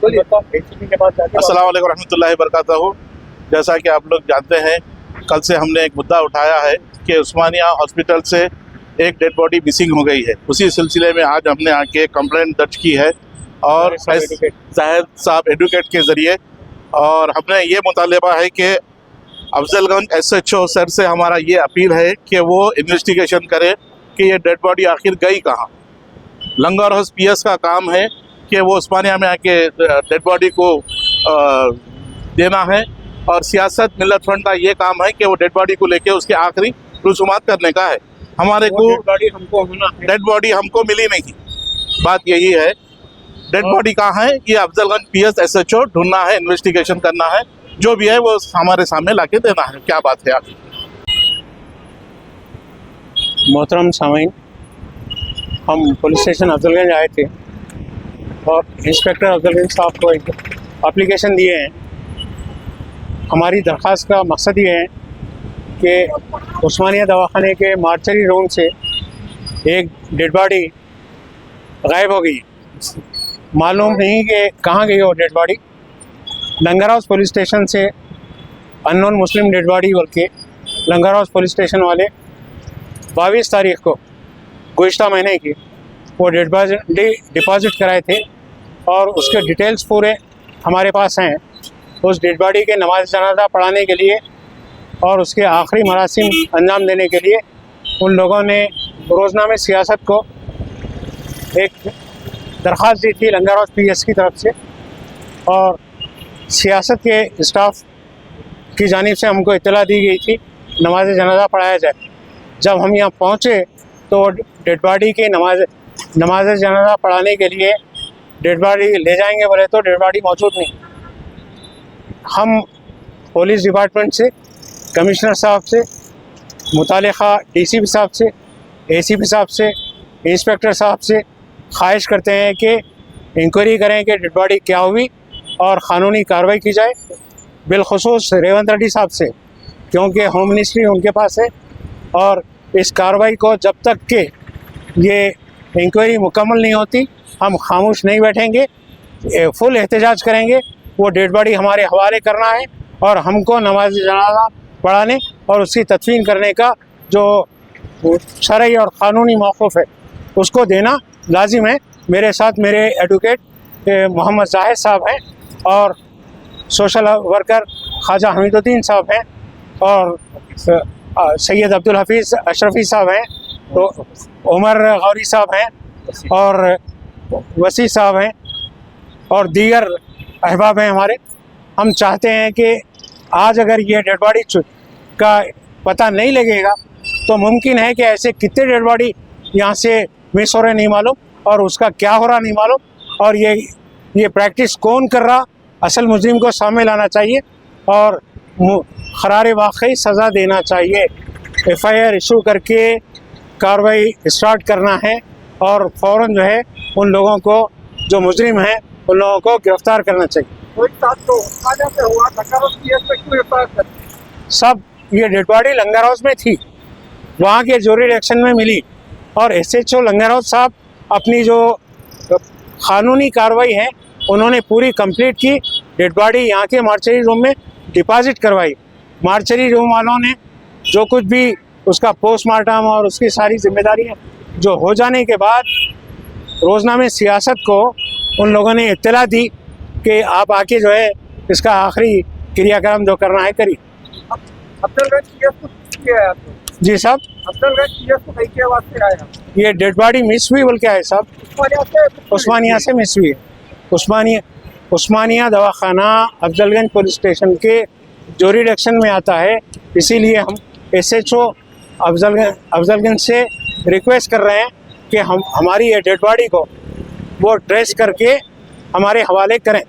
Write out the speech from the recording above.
अस्सलाम वालेकुम रहमतुल्लाहि वबरकातुहू। जैसा कि आप लोग जानते हैं, कल से हमने एक मुद्दा उठाया है कि उस्मानिया हॉस्पिटल से एक डेड बॉडी मिसिंग हो गई है। उसी सिलसिले में आज हमने आके कंप्लेंट दर्ज की है और जाहिद साहब एडवोकेट के ज़रिए, और हमने ये मुतालबा है कि अफजलगंज SHO सर से हमारा ये अपील है कि वो इन्वेस्टिगेशन करे कि ये डेड बॉडी आखिर गई कहाँ। लंगर हाउस PS का काम है कि वो उस्मानिया में आके डेड बॉडी को देना है, और सियासत मिल्लत फ्रंट का ये काम है कि वो डेड बॉडी को लेके उसके आखिरी रसूमात करने का है। हमारे को डेड बॉडी हमको मिली नहीं, बात यही है। डेड बॉडी कहाँ है ये अफजलगंज PS SHO ढूंढना है, इन्वेस्टिगेशन करना है, जो भी है वो हमारे सामने लाके देना है। क्या बात है आपकी? मोहतरम सामीन, हम पुलिस स्टेशन अफजलगंज आए थे और इंस्पेक्टर अफजलगंज साहब को एक एप्लीकेशन दिए हैं। हमारी दरख्वास्त का मकसद ये है कि उस्मानिया दवाखाने के मार्चरी रूम से एक डेड बॉडी गायब हो गई। मालूम नहीं कि कहाँ गई वो डेड बॉडी। लंगर हाउस पुलिस स्टेशन से अननोन मुस्लिम डेड बॉडी बोल के लंगर हाउस पुलिस स्टेशन वाले 22 तारीख को गुज़िश्ता महीने की वो डेड बॉडी डिपॉजिट कराए थे और उसके डिटेल्स पूरे हमारे पास हैं। उस डेड बॉडी के नमाज जनाजा पढ़ाने के लिए और उसके आखिरी मरासिम अंजाम देने के लिए उन लोगों ने रोज़नामे सियासत को एक दरख्वास्त दी थी लंगर हाउस PS की तरफ से, और सियासत के स्टाफ की जानिब से हमको इत्तला दी गई थी नमाज जनाजा पढ़ाया जाए। जब हम यहाँ पहुँचे तो डेड बॉडी की नमाज जनाजा पढ़ाने के लिए डेड बॉडी ले जाएंगे बोले तो डेड बॉडी मौजूद नहीं। हम पुलिस डिपार्टमेंट से, कमिश्नर साहब से, मुतालिका DCP साहब से, ACP साहब से, इंस्पेक्टर साहब से ख्वाहिश करते हैं कि इंक्वायरी करें कि डेड बॉडी क्या हुई और क़ानूनी कार्रवाई की जाए। बिलखुसूस रेवंत रेड्डी साहब से, क्योंकि होम मिनिस्ट्री उनके पास है, और इस कार्रवाई को जब तक के ये इंक्वायरी मुकम्मल नहीं होती हम खामोश नहीं बैठेंगे, फुल एहतजाज करेंगे। वो डेड बॉडी हमारे हवाले करना है और हमको नमाज जनाजा पढ़ाने और उसकी तदफीन करने का जो शरई और क़ानूनी मौक़िफ़ है उसको देना लाजिम है। मेरे साथ मेरे एडवोकेट मोहम्मद जाहिद साहब हैं और सोशल वर्कर ख्वाजा हमीदुद्दीन साहब हैं और सैयद अब्दुल हफीज़ अशरफी साहब हैं, तो उमर गौरी साहब हैं और वसी साहब हैं और दीगर अहबाब हैं हमारे। हम चाहते हैं कि आज अगर ये डेड बॉडी का पता नहीं लगेगा तो मुमकिन है कि ऐसे कितने डेड बॉडी यहाँ से मिस हो रहे नहीं मालूम, और उसका क्या हो रहा नहीं मालूम, और ये प्रैक्टिस कौन कर रहा। असल मुजरिम को सामने लाना चाहिए और क़रार वाक़ई सज़ा देना चाहिए। FIR इशू करके कार्रवाई स्टार्ट करना है और फ़ौरन जो है उन लोगों को जो मुजरिम हैं उन लोगों को गिरफ़्तार करना चाहिए। सब ये डेड बॉडी लंगर हाउस में थी, वहाँ के जोरी इलेक्शन में मिली, और SHO लंगर हाउस साहब अपनी जो क़ानूनी कार्रवाई है उन्होंने पूरी कंप्लीट की। डेड बॉडी यहाँ के मार्चरी रूम में डिपॉजिट करवाई। मार्चरी रूम वालों ने जो कुछ भी उसका पोस्टमार्टम और उसकी सारी जिम्मेदारियाँ जो हो जाने के बाद रोज़नामे सियासत को उन लोगों ने इत्तला दी कि आप आके जो है इसका आखिरी क्रियाक्रम जो करना है करिए। जी साहब, ये डेड बॉडी मिस हुई बोल के आए साहब, उस्मानिया से मिस हुई है। उस्मानिया दवाखाना अफजलगंज पुलिस स्टेशन के जोरिडिक्शन में आता है, इसीलिए हम SHO अफजलगंज से रिक्वेस्ट कर रहे हैं कि हमारी ये डेड बॉडी को वो ट्रेस करके हमारे हवाले करें।